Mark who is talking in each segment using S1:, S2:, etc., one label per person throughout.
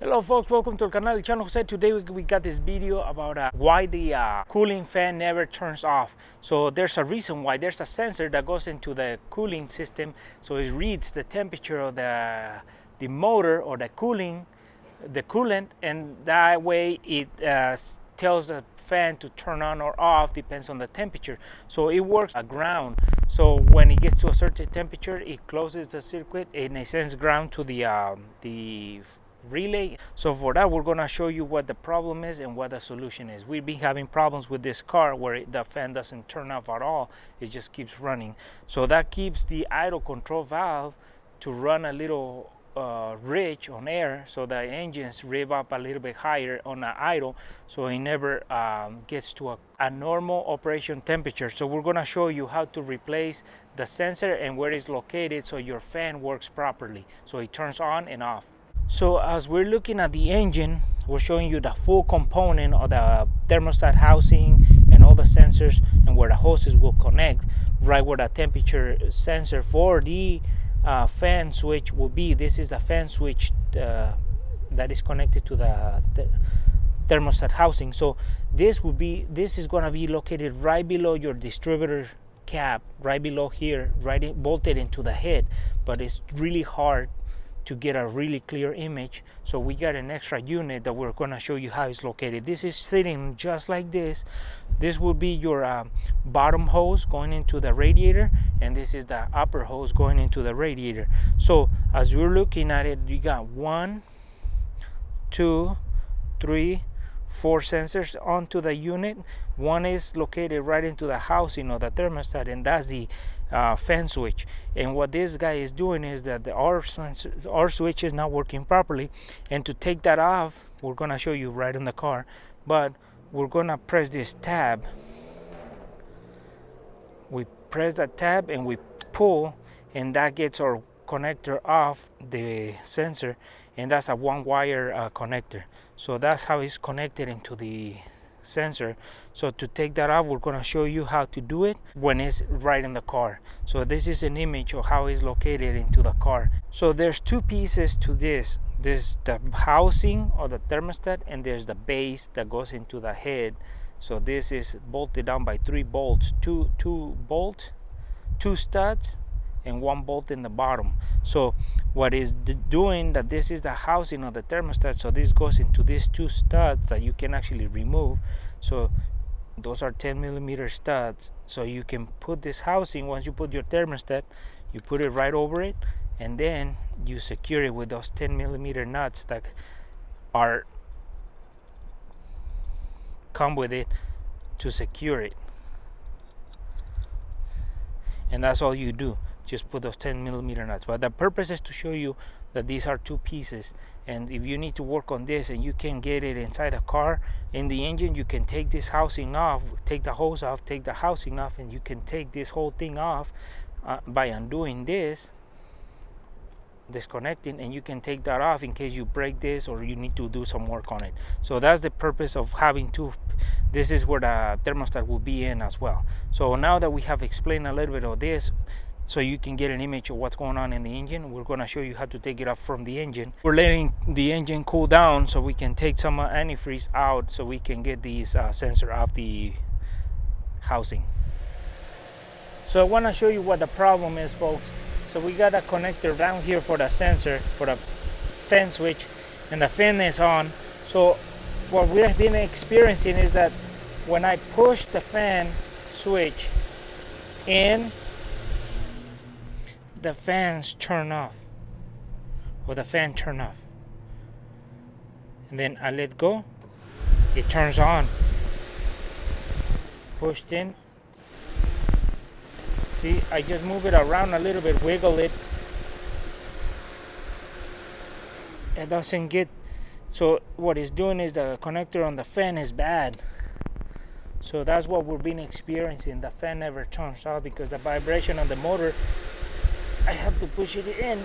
S1: Hello folks, welcome to the canal Chano Jose. Today we got this video about why the cooling fan never turns off. So there's a reason why. There's a sensor that goes into the cooling system, so it reads the temperature of the motor or the coolant, and that way it tells the fan to turn on or off, depends on the temperature. So it works at ground. So when it gets to a certain temperature, it closes the circuit and it sends ground to the relay. So for that, we're going to show you what the problem is and what the solution is. We've been having problems with this car where the fan doesn't turn off at all, it just keeps running. So that keeps the idle control valve to run a little rich on air, so the engines rev up a little bit higher on the idle, so it never gets to a normal operation temperature. So we're going to show you how to replace the sensor and where it's located so your fan works properly, so it turns on and off. So as we're looking at the engine, we're showing you the full component of the thermostat housing and all the sensors and where the hoses will connect, right where the temperature sensor for the fan switch will be. This is the fan switch that is connected to the thermostat housing. So this is going to be located right below your distributor cap, right below here, bolted into the head. But it's really hard to get a really clear image, so we got an extra unit that we're going to show you how it's located. This is sitting just like this. This will be your bottom hose going into the radiator, and this is the upper hose going into the radiator. So as you're looking at it, you got 1, 2, 3, 4 sensors onto the unit. One is located right into the housing of the thermostat, and that's the fan switch. And what this guy is doing is that our switch is not working properly, and to take that off, we're going to show you right in the car, but we're going to press this tab. We press that tab and we pull, and that gets our connector off the sensor, and that's a one wire connector. So that's how it's connected into the sensor. So to take that off, we're going to show you how to do it when it's right in the car. So this is an image of how it's located into the car. So there's two pieces to this. There's the housing of the thermostat, and there's the base that goes into the head. So this is bolted down by 3 bolts, two bolts, 2 studs, and 1 bolt in the bottom. So what is doing that, this is the housing of the thermostat, so this goes into these 2 studs that you can actually remove. So those are 10mm studs, so you can put this housing, once you put your thermostat, you put it right over it, and then you secure it with those 10mm nuts that come with it to secure it. And that's all you do, just put those 10mm nuts. But the purpose is to show you that these are 2 pieces, and if you need to work on this and you can get it inside the car, in the engine, you can take this housing off, take the hose off, take the housing off, and you can take this whole thing off by undoing this, disconnecting, and you can take that off in case you break this or you need to do some work on it. So that's the purpose of having 2. This is where the thermostat will be in as well. So now that we have explained a little bit of this, so you can get an image of what's going on in the engine, we're going to show you how to take it off from the engine. We're letting the engine cool down so we can take some antifreeze out, so we can get these sensor off the housing. So I want to show you what the problem is, folks. So we got a connector down here for the sensor, for the fan switch, and the fan is on. So what we have been experiencing is that when I push the fan switch in, the fans turn off, or the fan turn off, and then I let go, it turns on. Pushed in, see, I just move it around a little bit, wiggle it, it doesn't get. So what it's doing is the connector on the fan is bad. So that's what we've been experiencing. The fan never turns off because the vibration on the motor, I have to push it in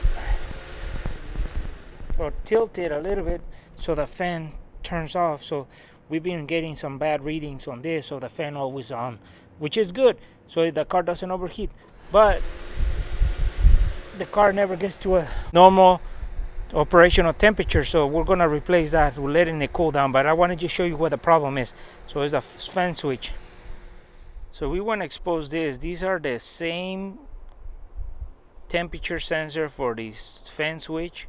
S1: or tilt it a little bit so the fan turns off. So we've been getting some bad readings on this, so the fan always on, which is good, so the car doesn't overheat. But the car never gets to a normal operational temperature, so we're gonna replace that. We're letting it cool down, but I wanted to show you what the problem is. So it's the fan switch. So we want to expose this. These are the same temperature sensor for this fan switch,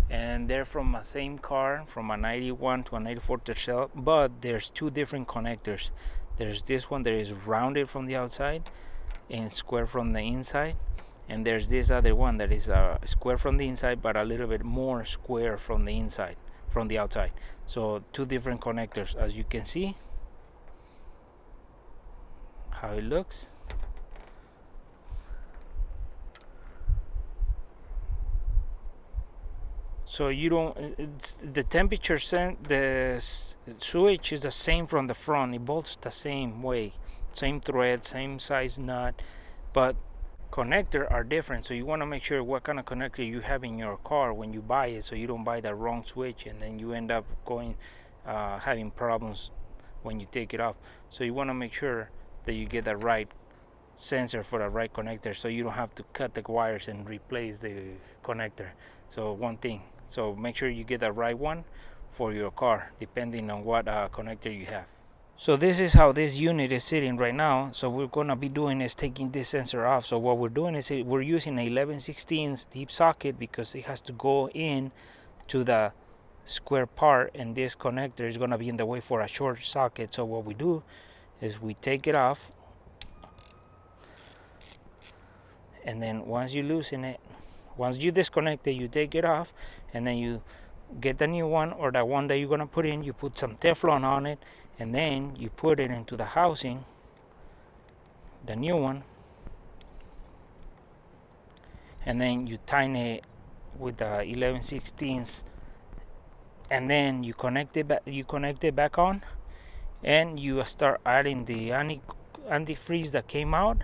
S1: and they're from the same car, from a 91 to a 94 Tercel, but there's two different connectors. There's this one that is rounded from the outside and square from the inside, and there's this other one that is square from the inside but a little bit more square from the inside, from the outside. So two different connectors, as you can see how it looks. So you don't, the temperature the switch is the same from the front. It bolts the same way, same thread, same size nut, but connector are different. So you want to make sure what kind of connector you have in your car when you buy it, so you don't buy the wrong switch and then you end up going having problems when you take it off. So you want to make sure that you get the right sensor for the right connector, so you don't have to cut the wires and replace the connector. So one thing, so make sure you get the right one for your car depending on what connector you have. So this is how this unit is sitting right now. So we're gonna be doing is taking this sensor off. So what we're doing is we're using a 11/16 deep socket because it has to go in to the square part, and this connector is gonna be in the way for a short socket. So what we do is we take it off, and then once you loosen it, once you disconnect it, you take it off, and then you get the new one, or the one that you're gonna put in. You put some Teflon on it, and then you put it into the housing, the new one, and then you tighten it with the 11/16, and then you connect it back. You connect it back on, and you start adding the antifreeze that came out,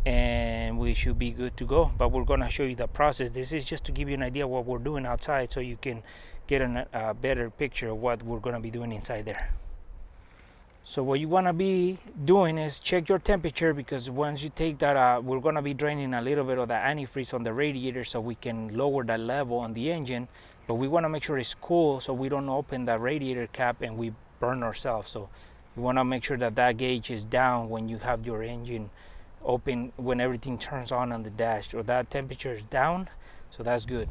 S1: and we should be good to go. But we're gonna show you the process. This is just to give you an idea of what we're doing outside, so you can get a better picture of what we're gonna be doing inside there. So what you want to be doing is check your temperature, because once you take that, we're going to be draining a little bit of the antifreeze on the radiator so we can lower the level on the engine. But we want to make sure it's cool so we don't open the radiator cap and we burn ourselves. So you want to make sure that that gauge is down when you have your engine open, when everything turns on the dash, or that temperature is down. So that's good.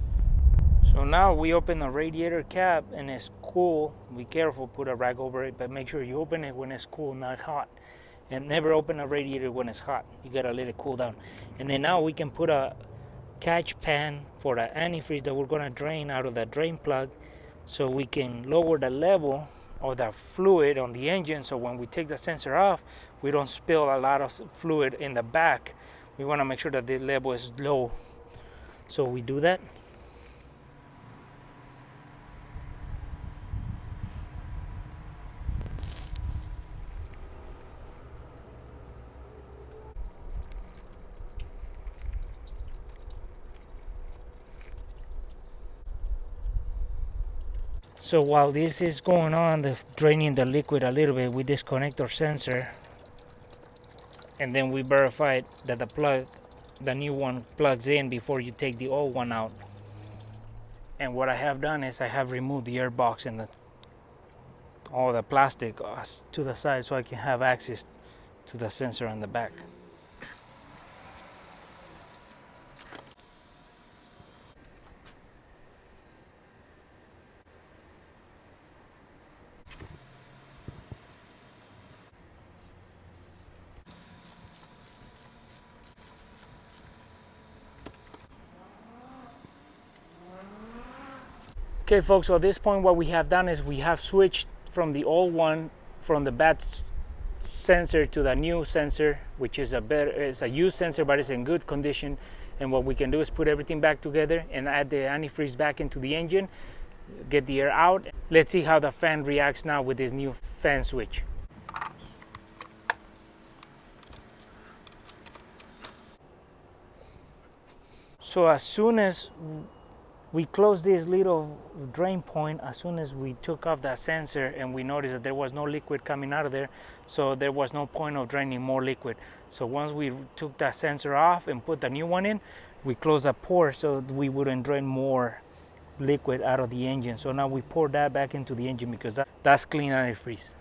S1: So now we open the radiator cap and it's cool. Be careful, put a rag over it, but make sure you open it when it's cool, not hot. And never open a radiator when it's hot. You gotta let it cool down. And then now we can put a catch pan for the antifreeze that we're gonna drain out of the drain plug, so we can lower the level of the fluid on the engine, so when we take the sensor off, we don't spill a lot of fluid in the back. We wanna make sure that the level is low. So we do that. So while this is going on, draining the liquid a little bit, we disconnect our sensor, and then we verify that the new one plugs in before you take the old one out. And what I have done is I have removed the air box and all the plastic to the side, so I can have access to the sensor on the back. Okay folks, so at this point what we have done is we have switched from the old one, from the bad sensor, to the new sensor, which is it's a used sensor but it's in good condition. And what we can do is put everything back together and add the antifreeze back into the engine, get the air out. Let's see how the fan reacts now with this new fan switch. So as soon as we closed this little drain point, as soon as we took off that sensor, and we noticed that there was no liquid coming out of there, so there was no point of draining more liquid. So once we took that sensor off and put the new one in, we closed that port so we wouldn't drain more liquid out of the engine. So now we pour that back into the engine because that's clean antifreeze.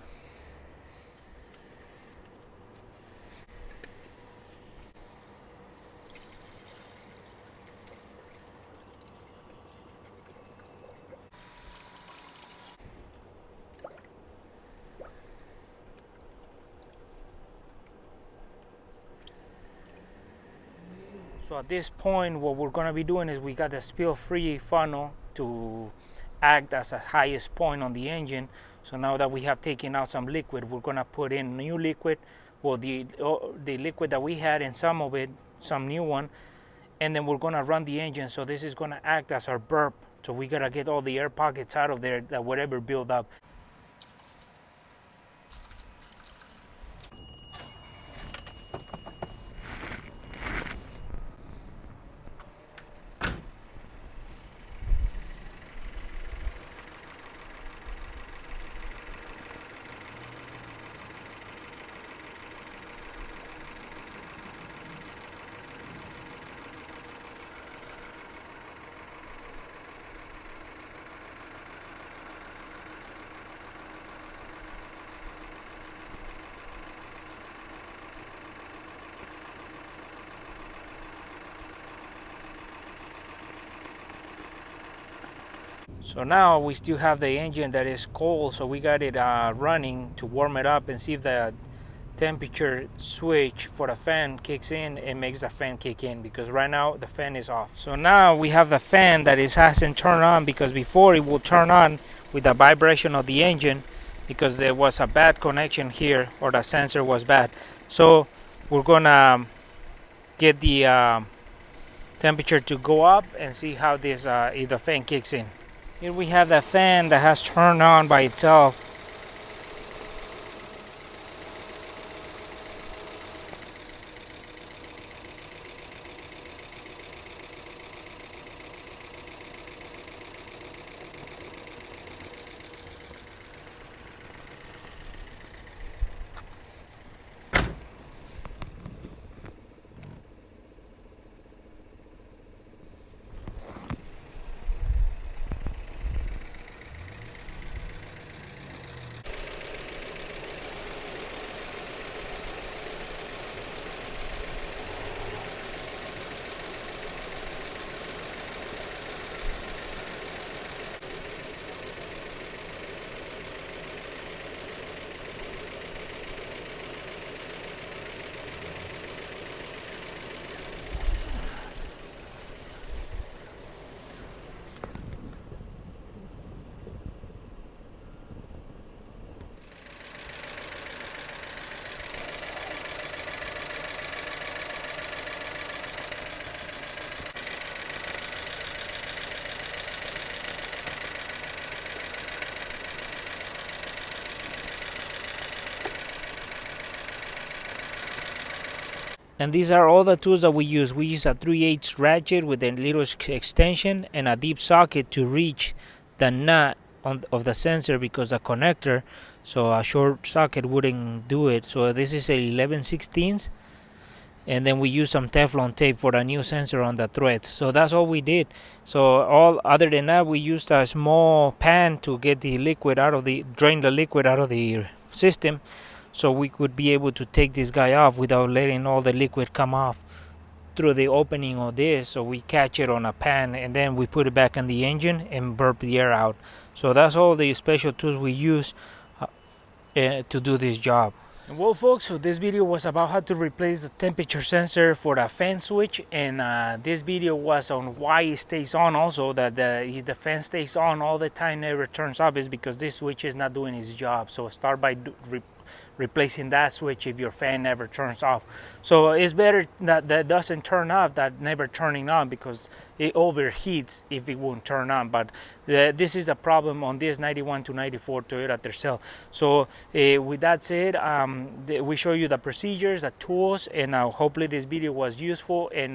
S1: So at this point, what we're gonna be doing is we got the spill-free funnel to act as a highest point on the engine. So now that we have taken out some liquid, we're gonna put in new liquid, well the liquid that we had and some of it, some new one, and then we're gonna run the engine. So this is gonna act as our burp. So we gotta get all the air pockets out of there that whatever build up. So now we still have the engine that is cold, so we got it running to warm it up and see if the temperature switch for the fan kicks in. It makes the fan kick in because right now the fan is off. So now we have the fan that hasn't turned on because before it will turn on with the vibration of the engine because there was a bad connection here or the sensor was bad. So we're gonna get the temperature to go up and see how this if the fan kicks in. Here we have the fan that has turned on by itself. And these are all the tools that we use. We use a 3/8 ratchet with a little extension and a deep socket to reach the nut of the sensor because the connector, so a short socket wouldn't do it. So this is a 11/16, and then we use some Teflon tape for the new sensor on the threads. So that's all we did. So all other than that, we used a small pan to get the liquid out of drain the liquid out of the system, so we could be able to take this guy off without letting all the liquid come off through the opening of this. So we catch it on a pan and then we put it back in the engine and burp the air out. So that's all the special tools we use to do this job. Well folks, so this video was about how to replace the temperature sensor for the fan switch, and this video was on why it stays on also, that the fan stays on all the time, never turns off, is because this switch is not doing its job. So start by replacing that switch if your fan never turns off. So it's better that doesn't turn off than never turning on, because it overheats if it won't turn on. But this is the problem on this 91 to 94 Toyota Tercel. So with that said, we show you the procedures, the tools, and hopefully this video was useful and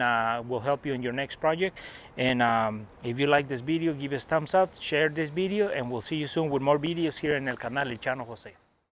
S1: will help you in your next project. And if you like this video, give us a thumbs up, share this video, and we'll see you soon with more videos here in El Canal El Chano Jose.